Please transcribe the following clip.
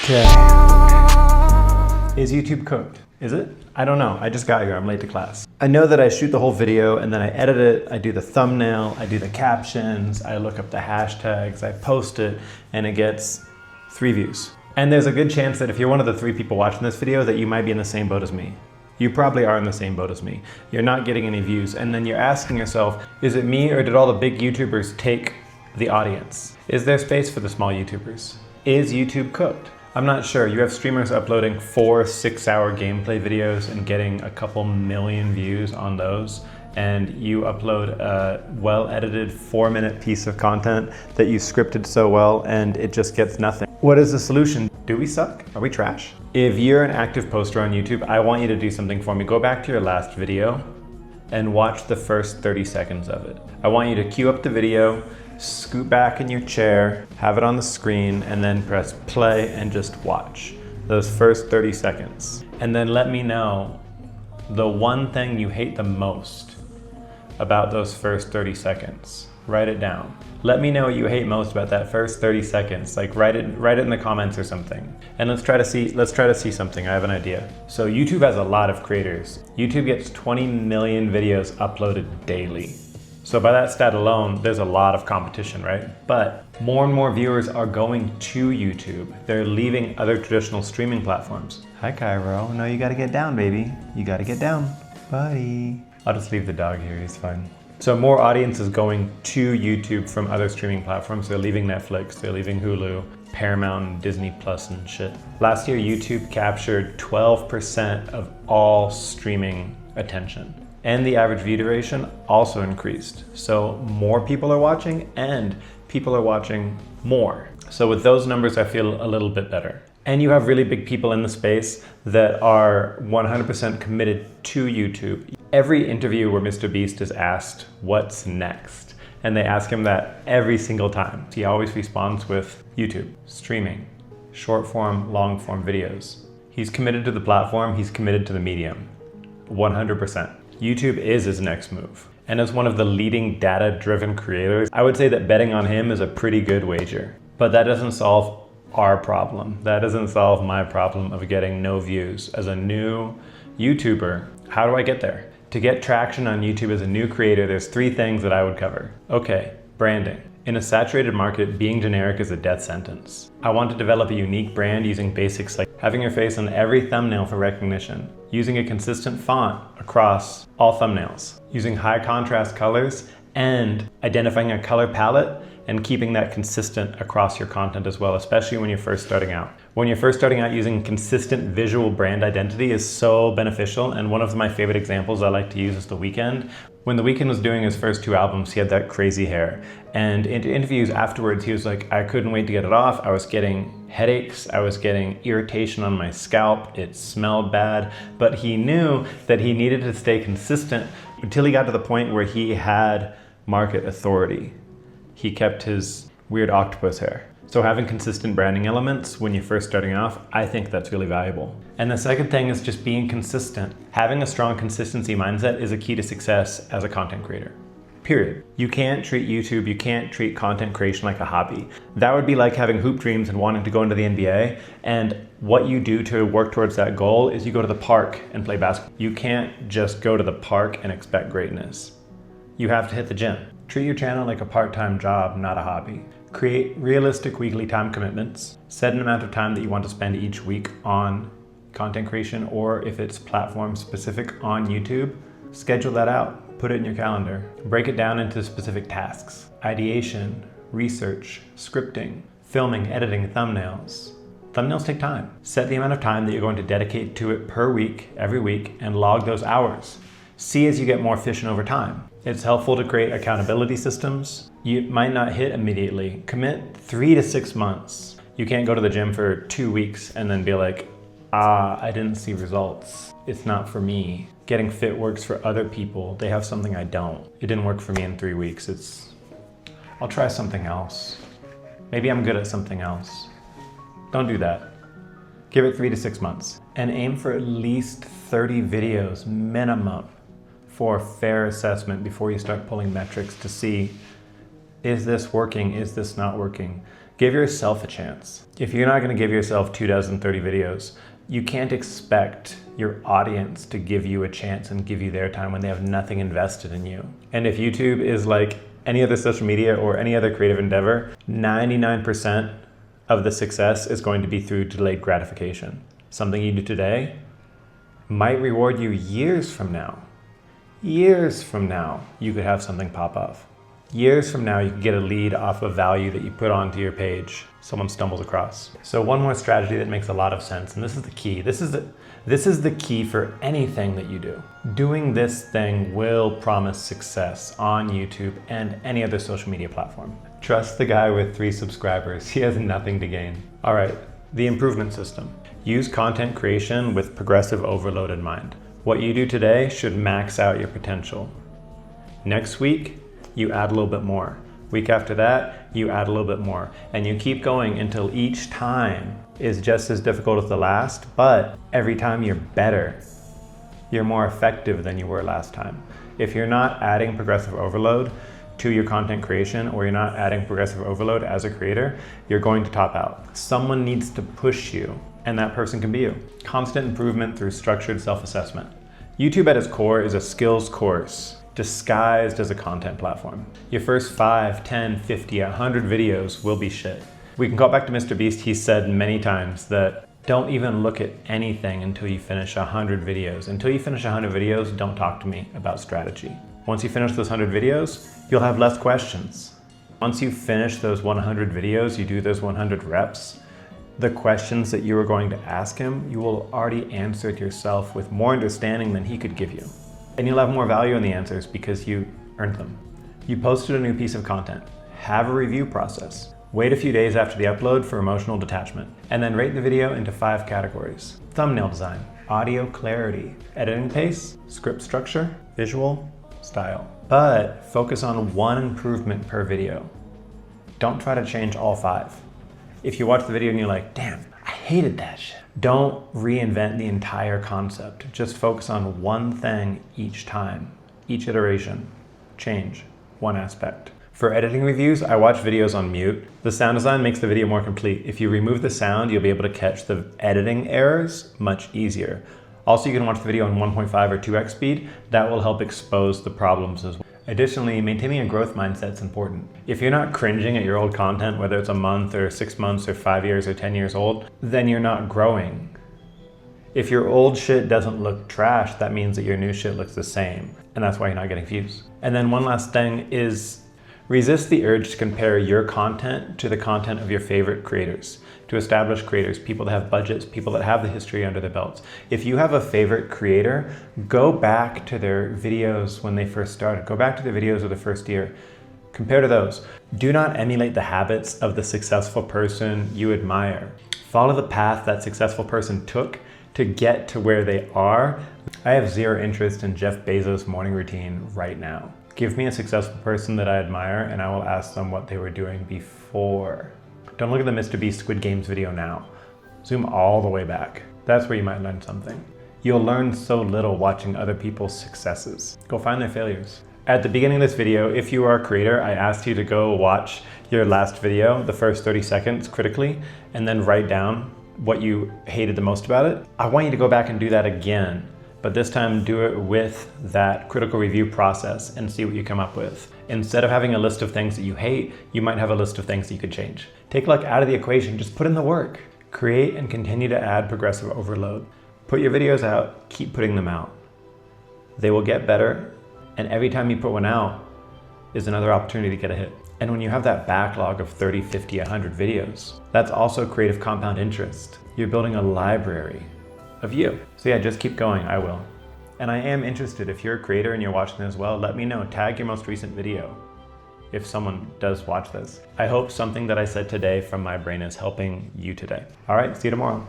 Okay. Is YouTube cooked? Is it? I don't know. I just got here. I'm late to class. I know that I shoot the whole video and then I edit it. I do the thumbnail. I do the captions. I look up the hashtags. I post it and it gets 3 views. And there's a good chance that if you're one of the 3 people watching this video that you might be in the same boat as me. You probably are in the same boat as me. You're not getting any views. And then you're asking yourself, is it me or did all the big YouTubers take the audience? Is there space for the small YouTubers? Is YouTube cooked? I'm not sure. You have streamers uploading 4 6-hour gameplay videos and getting a couple million views on those. And you upload a well-edited 4-minute piece of content that you scripted so well and it just gets nothing. What is the solution? Do we suck? Are we trash? If you're an active poster on YouTube, I want you to do something for me. Go back to your last video and watch the first 30 seconds of it. I want you to queue up the video, scoot back in your chair, have it on the screen, and then press play and just watch those first 30 seconds. And then let me know the one thing you hate the most about those first 30 seconds. Write it down. Let me know what you hate most about that first 30 seconds. Like write it in the comments or something. And let's try to see something. I have an idea. So YouTube has a lot of creators. YouTube gets 20 million videos uploaded daily. So by that stat alone, there's a lot of competition, right? But more and more viewers are going to YouTube. They're leaving other traditional streaming platforms. Hi, Cairo. No, you gotta get down, baby. You gotta get down, buddy. I'll just leave the dog here, he's fine. So more audience is going to YouTube from other streaming platforms. They're leaving Netflix, they're leaving Hulu, Paramount, and Disney Plus and shit. Last year, YouTube captured 12% of all streaming attention. And the average view duration also increased. So more people are watching and people are watching more. So with those numbers, I feel a little bit better. And you have really big people in the space that are 100% committed to YouTube. Every interview where Mr. Beast is asked, what's next? And they ask him that every single time. He always responds with YouTube, streaming, short form, long form videos. He's committed to the platform, he's committed to the medium, 100%. YouTube is his next move. And as one of the leading data-driven creators, I would say that betting on him is a pretty good wager. But that doesn't solve our problem. That doesn't solve my problem of getting no views. As a new YouTuber, how do I get there? To get traction on YouTube as a new creator, there's 3 things that I would cover. Okay, branding. In a saturated market, being generic is a death sentence. I want to develop a unique brand using basics like having your face on every thumbnail for recognition, using a consistent font across all thumbnails, using high contrast colors, and identifying a color palette and keeping that consistent across your content as well, especially when you're first starting out. When you're first starting out, using consistent visual brand identity is so beneficial, and one of my favorite examples I like to use is The Weeknd. When The Weeknd was doing his first 2 albums, he had that crazy hair. And in interviews afterwards, he was like, I couldn't wait to get it off. I was getting headaches. I was getting irritation on my scalp. It smelled bad. But he knew that he needed to stay consistent until he got to the point where he had market authority. He kept his weird octopus hair. So having consistent branding elements when you're first starting off, I think that's really valuable. And the second thing is just being consistent. Having a strong consistency mindset is a key to success as a content creator. Period. You can't treat YouTube, you can't treat content creation like a hobby. That would be like having hoop dreams and wanting to go into the NBA, and what you do to work towards that goal is you go to the park and play basketball. You can't just go to the park and expect greatness. You have to hit the gym. Treat your channel like a part-time job, not a hobby. Create realistic weekly time commitments. Set an amount of time that you want to spend each week on content creation, or if it's platform specific on YouTube, schedule that out. Put it in your calendar. Break it down into specific tasks. Ideation, research, scripting, filming, editing, thumbnails. Thumbnails take time. Set the amount of time that you're going to dedicate to it per week, every week, and log those hours. See as you get more efficient over time. It's helpful to create accountability systems. You might not hit immediately. Commit 3 to 6 months. You can't go to the gym for 2 weeks and then be like, I didn't see results. It's not for me. Getting fit works for other people. They have something I don't. It didn't work for me in 3 weeks. I'll try something else. Maybe I'm good at something else. Don't do that. Give it 3 to 6 months and aim for at least 30 videos minimum for fair assessment before you start pulling metrics to see, is this working? Is this not working? Give yourself a chance. If you're not gonna give yourself 30 videos, you can't expect your audience to give you a chance and give you their time when they have nothing invested in you. And if YouTube is like any other social media or any other creative endeavor, 99% of the success is going to be through delayed gratification. Something you do today might reward you years from now. Years from now, you could have something pop off. Years from now, you could get a lead off of value that you put onto your page, someone stumbles across. So one more strategy that makes a lot of sense, and this is the key. This is the key for anything that you do. Doing this thing will promise success on YouTube and any other social media platform. Trust the guy with 3 subscribers. He has nothing to gain. All right, the improvement system. Use content creation with progressive overload in mind. What you do today should max out your potential. Next week, you add a little bit more. Week after that, you add a little bit more. And you keep going until each time is just as difficult as the last, but every time you're better. You're more effective than you were last time. If you're not adding progressive overload to your content creation, or you're not adding progressive overload as a creator, you're going to top out. Someone needs to push you, and that person can be you. Constant improvement through structured self-assessment. YouTube at its core is a skills course disguised as a content platform. Your first 5, 10, 50, 100 videos will be shit. We can call back to Mr. Beast. He said many times that don't even look at anything until you finish 100 videos. Until you finish 100 videos, don't talk to me about strategy. Once you finish those 100 videos, you'll have less questions. Once you finish those 100 videos, you do those 100 reps, the questions that you were going to ask him, you will already answer it yourself with more understanding than he could give you. And you'll have more value in the answers because you earned them. You posted a new piece of content. Have a review process. Wait a few days after the upload for emotional detachment. And then rate the video into 5 categories. Thumbnail design, audio clarity, editing pace, script structure, visual, style. But focus on 1 improvement per video. Don't try to change all 5. If you watch the video and you're like, damn, I hated that shit. Don't reinvent the entire concept. Just focus on 1 thing each time, each iteration. Change 1 aspect. For editing reviews, I watch videos on mute. The sound design makes the video more complete. If you remove the sound, you'll be able to catch the editing errors much easier. Also, you can watch the video on 1.5 or 2x speed. That will help expose the problems as well. Additionally, maintaining a growth mindset is important. If you're not cringing at your old content, whether it's a month or 6 months or 5 years or 10 years old, then you're not growing. If your old shit doesn't look trash, that means that your new shit looks the same. And that's why you're not getting views. And then one last thing is resist the urge to compare your content to the content of your favorite creators, to established creators, people that have budgets, people that have the history under their belts. If you have a favorite creator, go back to their videos when they first started. Go back to their videos of the first year. Compare to those. Do not emulate the habits of the successful person you admire. Follow the path that successful person took to get to where they are. I have 0 interest in Jeff Bezos' morning routine right now. Give me a successful person that I admire and I will ask them what they were doing before. Don't look at the Mr. Beast Squid Games video now. Zoom all the way back. That's where you might learn something. You'll learn so little watching other people's successes. Go find their failures. At the beginning of this video, if you are a creator, I asked you to go watch your last video, the first 30 seconds critically, and then write down what you hated the most about it. I want you to go back and do that again, but this time do it with that critical review process and see what you come up with. Instead of having a list of things that you hate, you might have a list of things that you could change. Take luck out of the equation, just put in the work. Create and continue to add progressive overload. Put your videos out, keep putting them out. They will get better, and every time you put one out is another opportunity to get a hit. And when you have that backlog of 30, 50, 100 videos, that's also creative compound interest. You're building a library of you. So yeah, just keep going, I will. And I am interested, if you're a creator and you're watching as well, let me know, tag your most recent video if someone does watch this. I hope something that I said today from my brain is helping you today. All right, see you tomorrow.